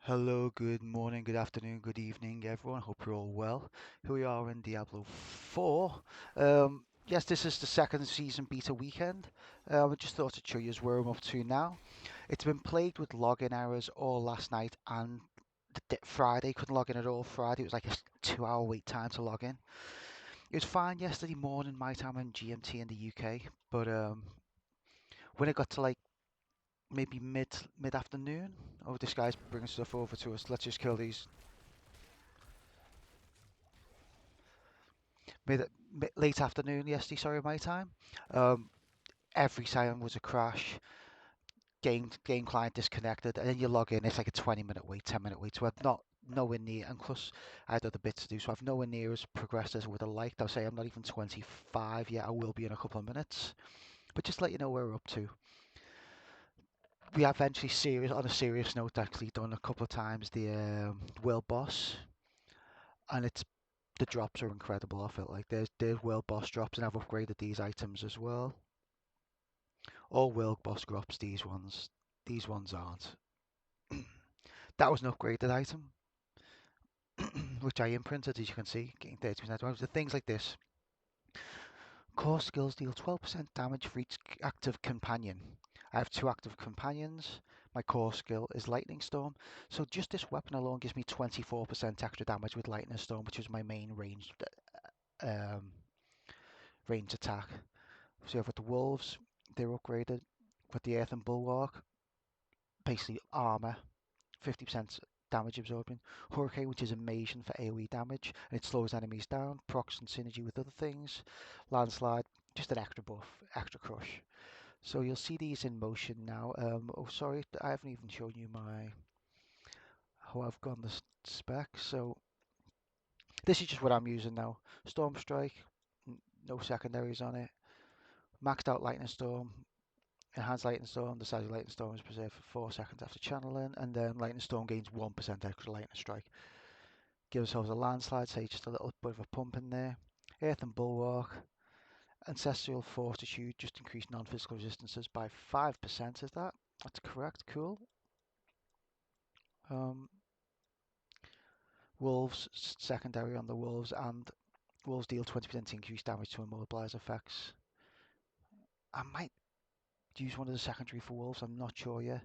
Hello, good morning, good afternoon, good evening, everyone. Hope you're all well. Here we are in Diablo 4. Yes, this is the second season beta weekend. I just thought to show you where I'm up to now. It's been plagued with login errors all last night and Friday. Couldn't log in at all Friday. It was like a 2 hour wait time to log in. It was fine yesterday morning, my time in GMT in the UK, but when it got to like maybe mid afternoon, oh, this guy's bringing stuff over to us. Let's just kill these. Late afternoon yesterday, sorry, my time. Um, every time was a crash. Game client disconnected, and then you log in. It's like a 20-minute wait, 10-minute wait. So I've not nowhere near, and plus I had other bits to do, so I've nowhere near as progressed as I would have liked. I'll say I'm not even 25 yet. I will be in a couple of minutes, but just to let you know where we're up to. We have eventually serious, on a serious note, actually done a couple of times the world boss, and it's the drops are incredible off it. Like there's world boss drops, and I've upgraded these items as well. All world boss drops, these ones aren't. That was an upgraded item, which I imprinted, as you can see, getting 30% damage. The things like this. Core skills deal 12% damage for each active companion. I have two active companions. My core skill is Lightning Storm. So just this weapon alone gives me 24% extra damage with Lightning Storm, which is my main um, range attack. So I've got the Wolves, they're upgraded. Got the Earthen Bulwark, basically armor, 50% damage absorbing. Hurricane, which is evasion for AoE damage, and it slows enemies down. Procs and synergy with other things. Landslide, just an extra buff, extra crush. So you'll see these in motion now. Oh, sorry, I haven't even shown you how I've gone the spec. So this is just what I'm using now. Storm Strike, no secondaries on it. Maxed out Lightning Storm, Enhanced Lightning Storm. The size of Lightning Storm is preserved for 4 seconds after channeling, and then Lightning Storm gains 1% extra Lightning Strike. Give ourselves a landslide, say just a little bit of a pump in there. Earthen Bulwark. Ancestral Fortitude, just increase non-physical resistances by 5%, is that? That's correct, cool. Um, Wolves, secondary on the Wolves, and Wolves deal 20% increased damage to immobilize effects. I might use one of the secondary for Wolves, I'm not sure yet.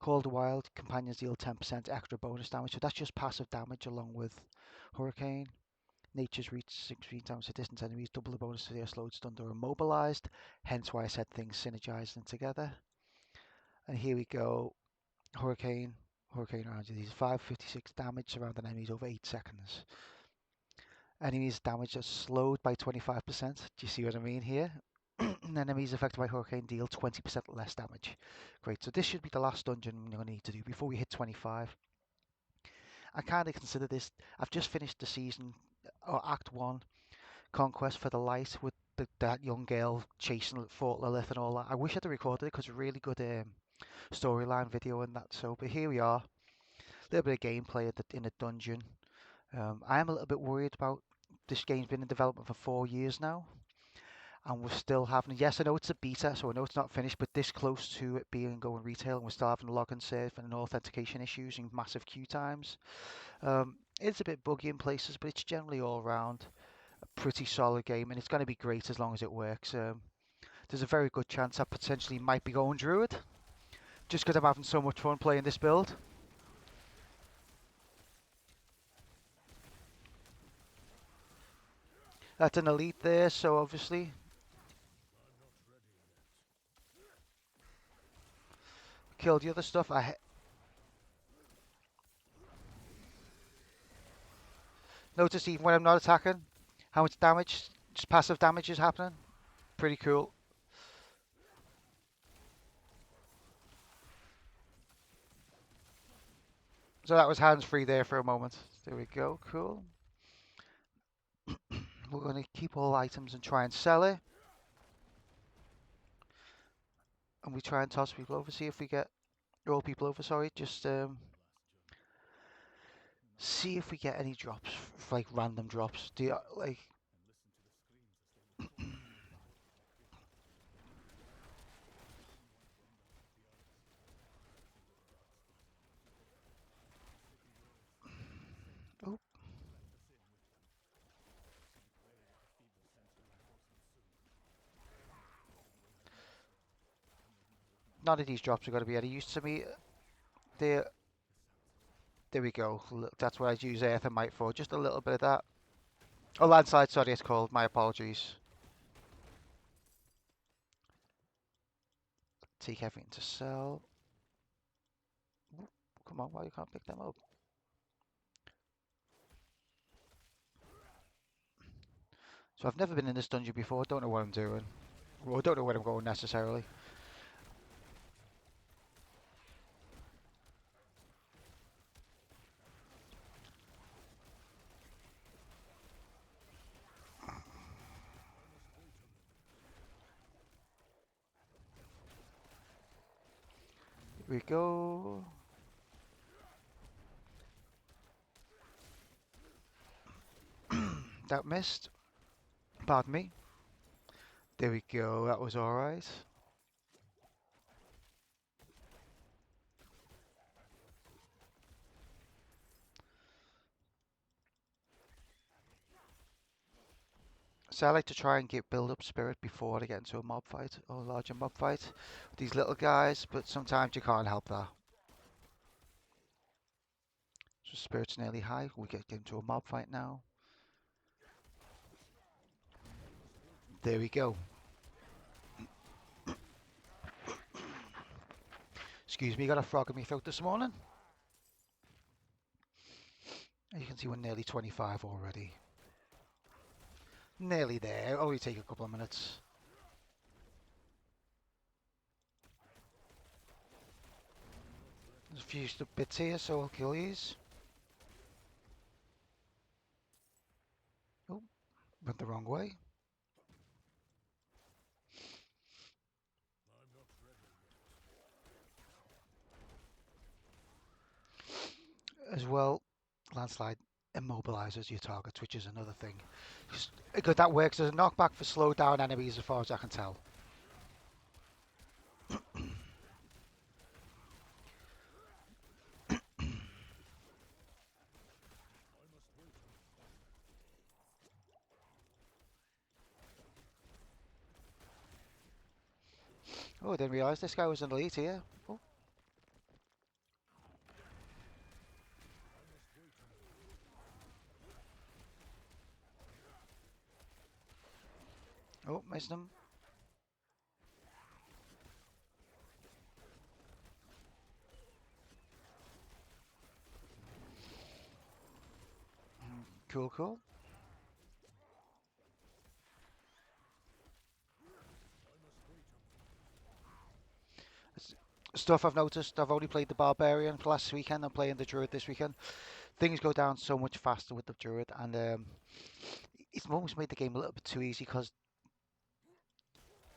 Called Wild, companions deal 10% extra bonus damage, so that's just passive damage along with Hurricane. Nature's Reach, 16 damage to distant enemies, double the bonus to they are slowed, stunned, or immobilized. Hence why I said things synergizing together. And here we go. Hurricane around you. These 556 damage surrounding enemies over 8 seconds. Enemies damage are slowed by 25%. Do you see what I mean here? Enemies affected by Hurricane deal 20% less damage. Great, so this should be the last dungeon you're going to need to do before we hit 25. I kind of consider this, I've just finished the season, or Act 1, Conquest for the Light, with that young girl chasing Fort Lilith and all that. I wish I'd recorded it because it's a really good storyline video and that. So, but here we are, a little bit of gameplay in the dungeon. I am a little bit worried about this game's been in development for 4 years now, and we're still having. Yes, I know it's a beta, so I know it's not finished, but this close to it being going retail, and we're still having login serve and authentication issues and massive queue times. It's a bit buggy in places, but it's generally all around a pretty solid game, and it's going to be great as long as it works. There's a very good chance I potentially might be going Druid, just because I'm having so much fun playing this build. That's an elite there, so obviously kill the other stuff. Notice even when I'm not attacking, how much damage, just passive damage is happening. Pretty cool. So that was hands free there for a moment. There we go, cool. We're going to keep all items and try and sell it. And we try and toss people over, see if we get, roll people over, sorry, just see if we get any drops, like random drops. Do you, like, None of these drops are going to be any use to me. There, there we go. That's what I'd use Aethermite for. Just a little bit of that. Oh, Landslide, sorry, it's called. My apologies. Take everything to sell. Ooh, come on, why you can't pick them up? So I've never been in this dungeon before. Don't know what I'm doing. Well, I don't know where I'm going necessarily. Here we go. That missed. Pardon me. There we go. That was alright. So I like to try and build up spirit before I get into a mob fight or a larger mob fight with these little guys, but sometimes you can't help that. So spirit's nearly high. We get into a mob fight now. There we go. Excuse me, got a frog in my throat this morning. As you can see, we're nearly 25 already. Nearly there. Only take a couple of minutes. There's a few bits here, so I'll kill these. Oh, went the wrong way. As well, Landslide immobilizes your targets, which is another thing. Because that works as a knockback for slow down enemies as far as I can tell. Oh, I didn't realise this guy was an elite here. Oh. Oh, missed him. Cool, cool. Stuff I've noticed, I've only played the Barbarian last weekend, I'm playing the Druid this weekend. Things go down so much faster with the Druid, and it's almost made the game a little bit too easy because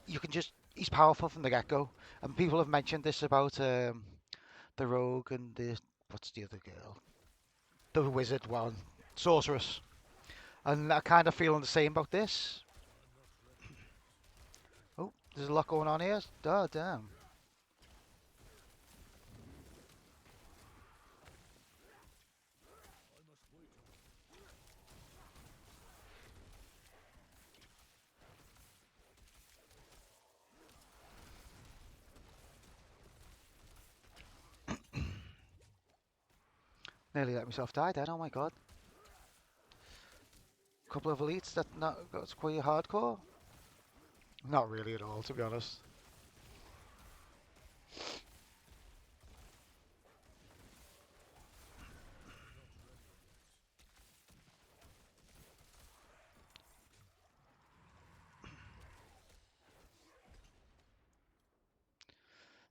you can just, he's powerful from the get-go. And people have mentioned this about the Rogue and what's the other girl? The Wizard one, Sorceress. And I kind of feeling the same about this. Oh, there's a lot going on here. Oh, damn. Nearly let myself die then, oh my god. Couple of elites that's quite hardcore. Not really at all, to be honest.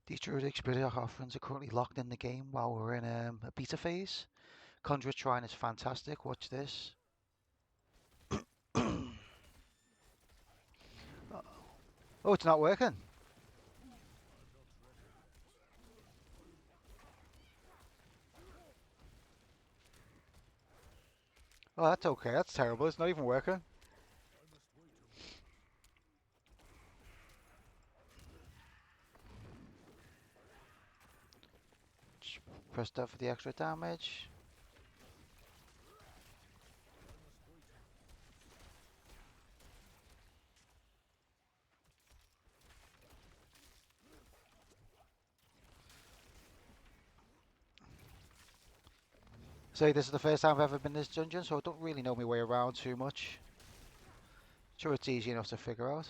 These Druidic Spirit offerings are currently locked in the game while we're in a beta phase. Conjure Shrine is fantastic, watch this. Oh, it's not working. Oh, that's okay, that's terrible, it's not even working. Just press that for the extra damage. Say this is the first time I've ever been in this dungeon, so I don't really know my way around too much. Sure, it's easy enough to figure out.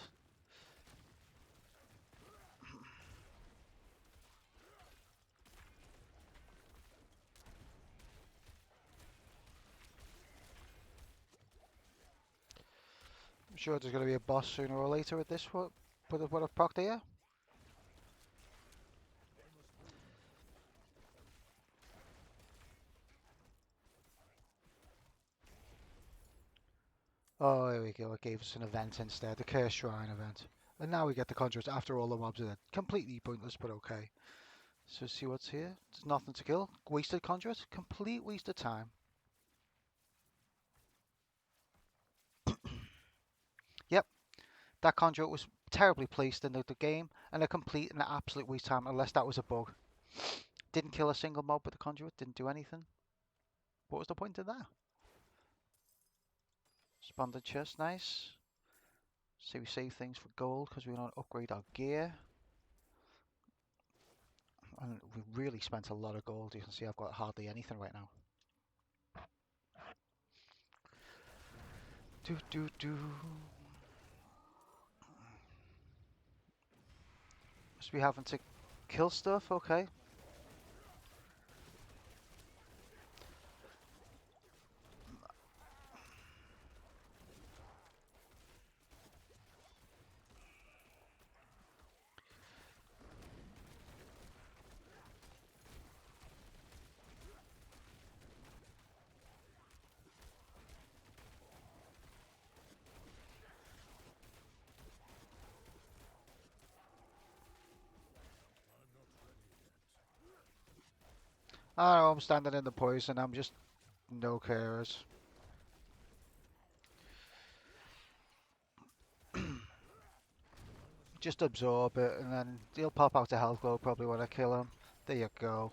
I'm sure there's going to be a boss sooner or later with this. What I've procced here? Oh, here we go. It gave us an event instead, the Curse Shrine event. And now we get the Conjurers after all the mobs are dead. Completely pointless, but okay. So see what's here. There's nothing to kill. Wasted Conjurers. Complete waste of time. Yep, that Conjurer was terribly placed in the game, and a complete and absolute waste of time, unless that was a bug. Didn't kill a single mob with the Conjurer, didn't do anything. What was the point of that? Sponded chest, nice. So we save things for gold because we want to upgrade our gear. And we really spent a lot of gold. You can see I've got hardly anything right now. Do. Must be having to kill stuff, okay. I know I'm standing in the poison, I'm just no carers. Just absorb it and then he'll pop out a health glow probably when I kill him. There you go.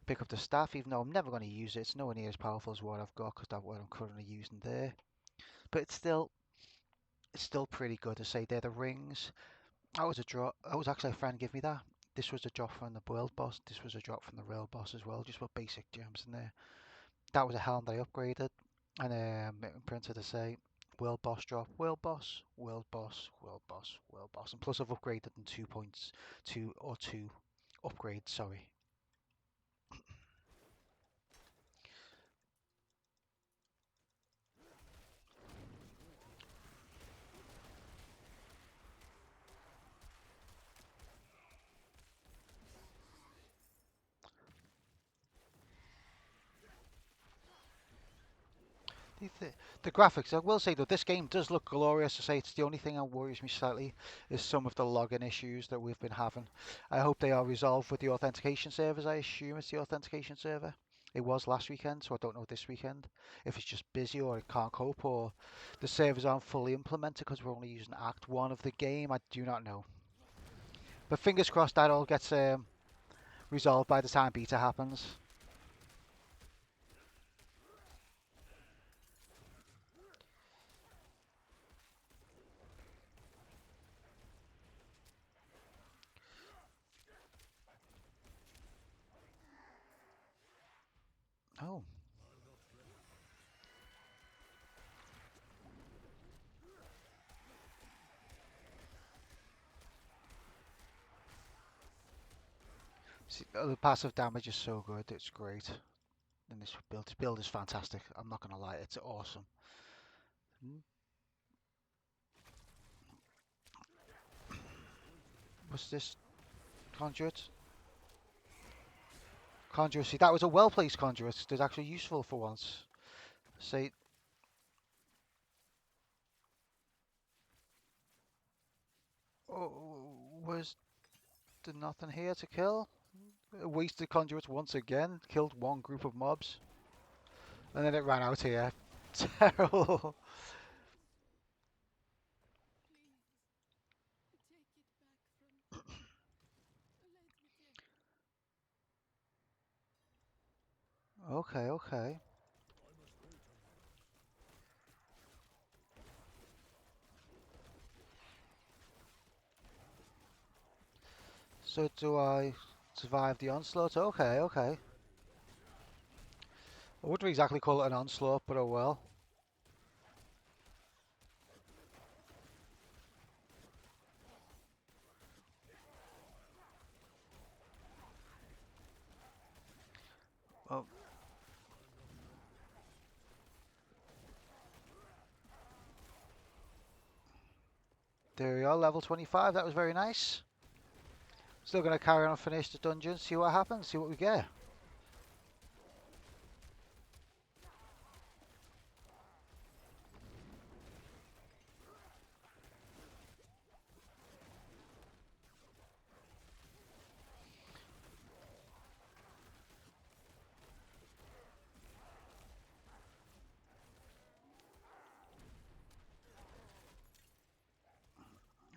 Pick up the staff even though I'm never going to use it. It's nowhere near as powerful as what I've got because that's what I'm currently using there. But it's still pretty good to say they're the rings. That was a drop. That was actually a friend give me that. This was a drop from the world boss. This was a drop from the rail boss as well. Just with basic gems in there. That was a helm that I upgraded. And printed to say world boss drop, world boss, world boss, world boss, world boss. And plus I've upgraded in 2 points, two upgrades, sorry. The graphics, I will say though, this game does look glorious. I say it's the only thing that worries me slightly is some of the login issues that we've been having. I hope they are resolved with the authentication servers. I assume it's the authentication server. It was last weekend, so I don't know this weekend if it's just busy or it can't cope or the servers aren't fully implemented because we're only using Act 1 of the game. I do not know. But fingers crossed that all gets resolved by the time beta happens. Oh. See, the passive damage is so good, it's great. And this build is fantastic. I'm not gonna lie, it's awesome. What's this? Conduit? Conduit. See, that was a well-placed conduit. It's actually useful for once. Say, oh, was there nothing here to kill? Wasted conduits once again. Killed one group of mobs, and then it ran out here. Terrible. Okay, okay. So do I Survive the onslaught. Okay, okay. I wouldn't exactly call it an onslaught, but oh well. Oh, there we are, level 25. That was very nice. Still going to carry on and finish the dungeon, see what happens, see what we get.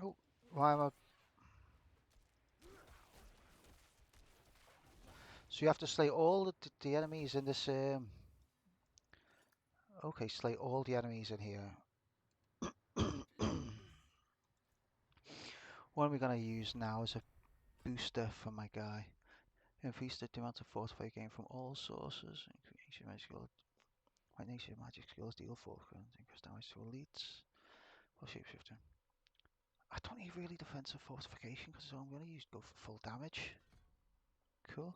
Oh, why am I... So you have to slay all the enemies in this... Okay, slay all the enemies in here. What are we going to use now as a booster for my guy? Increase the amount of fortify gain from all sources. Increase your magic skill. White nature magic skills deal 4 increase damage to elites. Or shapeshifter. I don't need really defensive fortification because I'm going to go for full damage. Cool.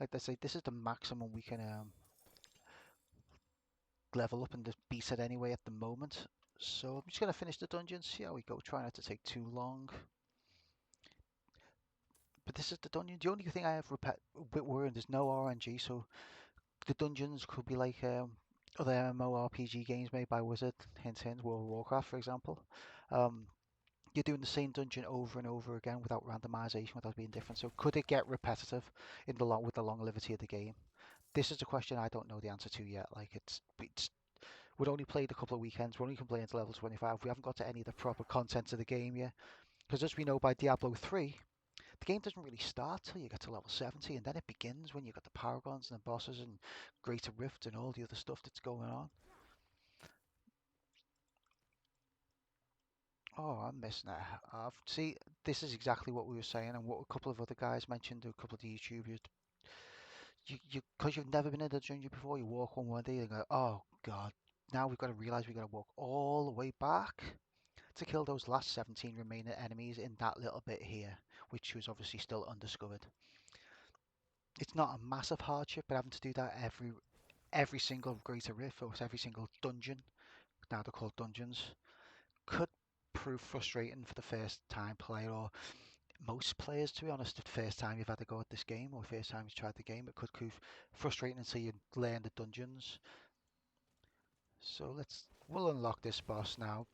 Like I say, this is the maximum we can level up in this beast set anyway at the moment. So I'm just going to finish the dungeon, see how we go. Try not to take too long. But this is the dungeon. The only thing I have a bit worried, there's no RNG, so the dungeons could be like other MMORPG games made by Wizard, hint hint, World of Warcraft for example. You're doing the same dungeon over and over again without randomization, without being different. So could it get repetitive in the with the longevity of the game? This is the question I don't know the answer to yet. Like we'd only played a couple of weekends. We're only playing to level 25. We haven't got to any of the proper content of the game yet. Because as we know by Diablo 3, the game doesn't really start till you get to level 70, and then it begins when you've got the paragons and the bosses and Greater Rift and all the other stuff that's going on. Oh, I'm missing that. See, this is exactly what we were saying, and what a couple of other guys mentioned, a couple of the YouTubers. Because you've never been in the dungeon before, you walk one day and go, oh god, now we've got to realize we've got to walk all the way back to kill those last 17 remaining enemies in that little bit here, which was obviously still undiscovered. It's not a massive hardship, but having to do that every single Greater Rift or every single dungeon, now they're called dungeons, could prove frustrating for the first time player or most players, to be honest. The first time you've had to go at this game or first time you've tried the game, it could prove frustrating until you learn the dungeons. So we'll unlock this boss now.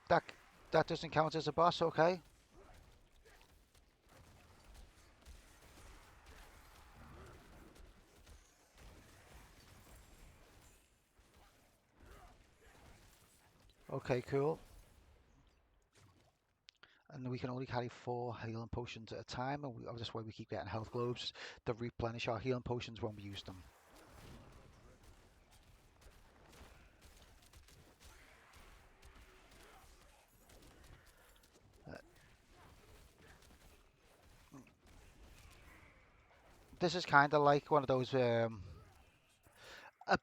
That that doesn't count as a boss, okay? Okay, cool. And we can only carry 4 healing potions at a time, and that's why we keep getting health globes to replenish our healing potions when we use them. Uh, this is kind of like one of those a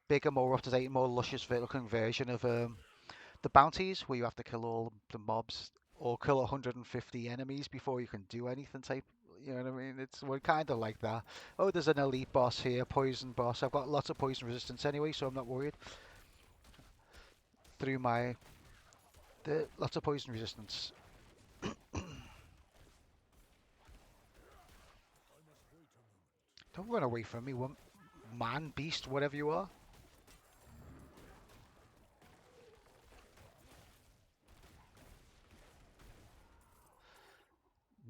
bigger, more up-to-date, more luscious looking version of the bounties, where you have to kill all the mobs or kill 150 enemies before you can do anything type. You know what I mean? We're kind of like that. Oh, there's an elite boss here, poison boss. I've got lots of poison resistance anyway, so I'm not worried. Through lots of poison resistance. Don't run away from me, man, beast, whatever you are.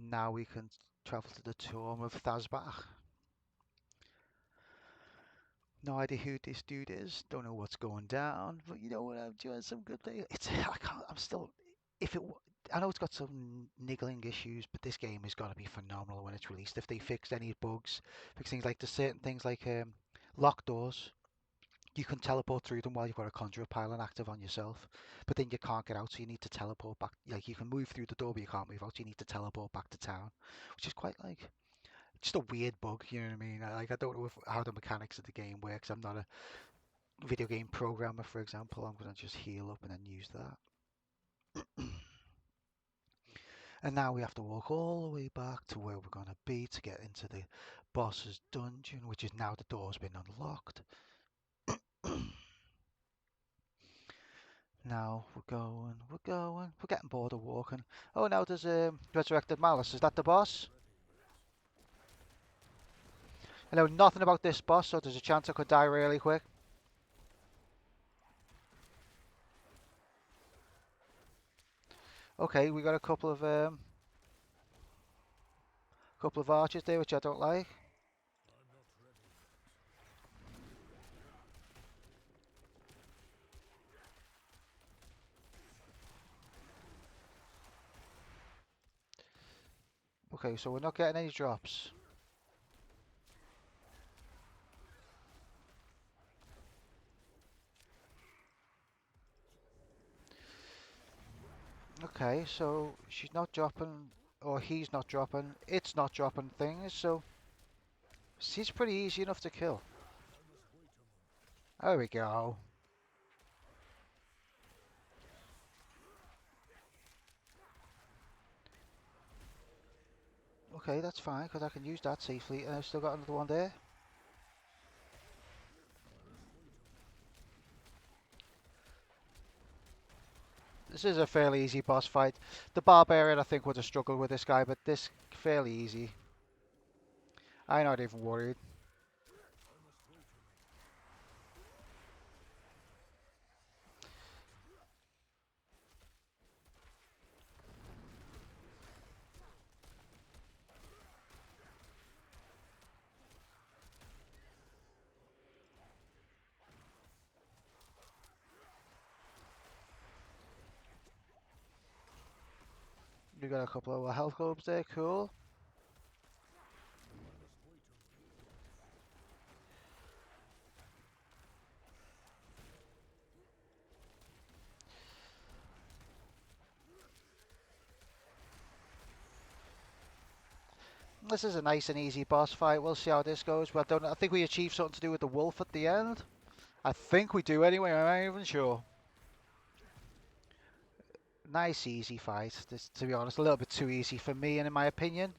Now we can travel to the tomb of Thasbach. No idea who this dude is. Don't know what's going down. But you know what? I'm doing some good play. I can't. I'm still. If it. I know it's got some niggling issues, but this game has got to be phenomenal when it's released. If they fixed any bugs, fix things like the certain things like locked doors You can teleport through them while you've got a conjurer pylon active on yourself, but then you can't get out, so you need to teleport back. Like you can move through the door, but you can't move out. So you need to teleport back to town, which is quite like just a weird bug. You know what I mean? I don't know how the mechanics of the game works. I'm not a video game programmer, for example. I'm gonna just heal up and then use that. And now we have to walk all the way back to where we're gonna be to get into the boss's dungeon, which is now the door's been unlocked. Now we're getting bored of walking. Oh, now there's a resurrected Malice. Is that the boss? I know nothing about this boss, so there's a chance I could die really quick. Okay, we got a couple of archers there, which I don't like. Okay, so we're not getting any drops. Okay, so she's not dropping, or he's not dropping, it's not dropping things, so she's pretty easy enough to kill. There we go. Okay, that's fine, because I can use that safely, and I've still got another one there. This is a fairly easy boss fight. The Barbarian, I think, would have struggled with this guy, but this fairly easy. I'm not even worried. We got a couple of health globes there, cool. This is a nice and easy boss fight. We'll see how this goes. But I think we achieved something to do with the wolf at the end. I think we do anyway. I'm not even sure. Nice, easy fight. This, to be honest, a little bit too easy for me, and in my opinion,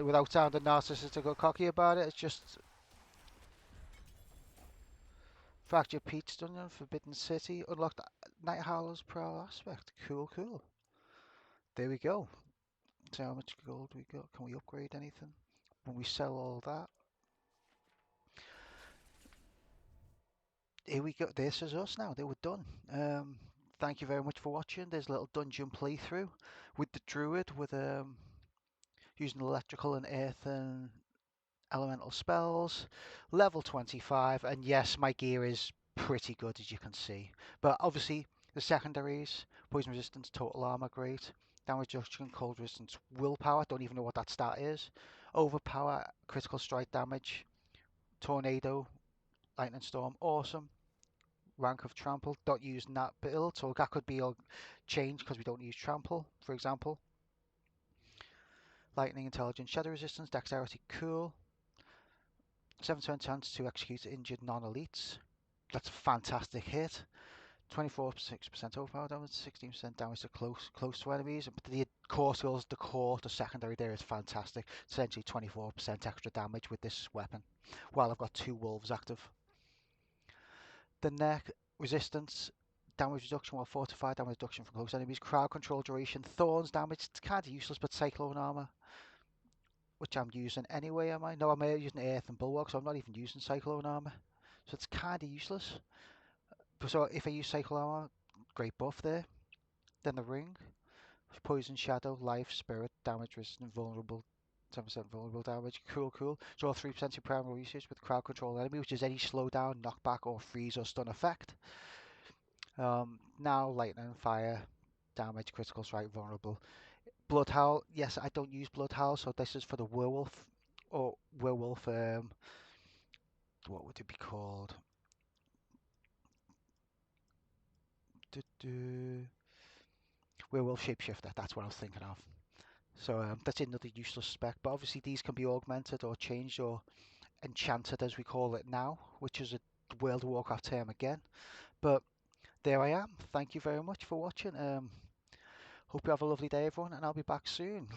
without sounding narcissistic or cocky about it, it's just Fractured Peach Dungeon, Forbidden City, unlocked Night Howler's Prowl aspect. Cool, cool. There we go. So how much gold we got? Can we upgrade anything? When we sell all that, here we go. This is us now. They were done. Thank you very much for watching. There's a little dungeon playthrough with the Druid with using electrical and earth and elemental spells. Level 25, and yes, my gear is pretty good as you can see. But obviously the secondaries: poison resistance, total armor, great. Damage reduction, cold resistance, willpower. Don't even know what that stat is. Overpower, critical strike damage, tornado, lightning storm, awesome. Rank of trample, don't use that build, so that could be changed because we don't use trample, for example. Lightning, intelligence, shadow resistance, dexterity, cool. 7% chance to execute injured non-elites. That's a fantastic hit. 24.6% overpower damage, 16% damage to close to enemies. But the core skills, the secondary there is fantastic. Essentially 24% extra damage with this weapon, while I've got two wolves active. The neck resistance, damage reduction while fortified, damage reduction from close enemies, crowd control duration, thorns damage. It's kind of useless, but cyclone armor, which I'm using anyway, am I? No, I'm using earth and bulwark, so I'm not even using cyclone armor. So it's kind of useless. So if I use cyclone armor, great buff there. Then the ring, poison, shadow, life, spirit, damage resistant, vulnerable, 10% vulnerable damage. Cool, cool. So 3% in primary usage with crowd control enemy, which is any slowdown, knockback, or freeze or stun effect. Now lightning, fire, damage, critical strike, vulnerable. Blood Howl, yes, I don't use Blood Howl, so this is for the werewolf, or werewolf, what would it be called? Werewolf shapeshifter. That's what I was thinking of. So that's another useless spec. But obviously these can be augmented or changed or enchanted, as we call it now, which is a World of Warcraft term again. But there I am. Thank you very much for watching. Hope you have a lovely day, everyone, and I'll be back soon.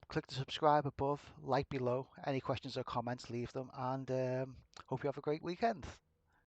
Click the subscribe above, like below. Any questions or comments, leave them, and hope you have a great weekend.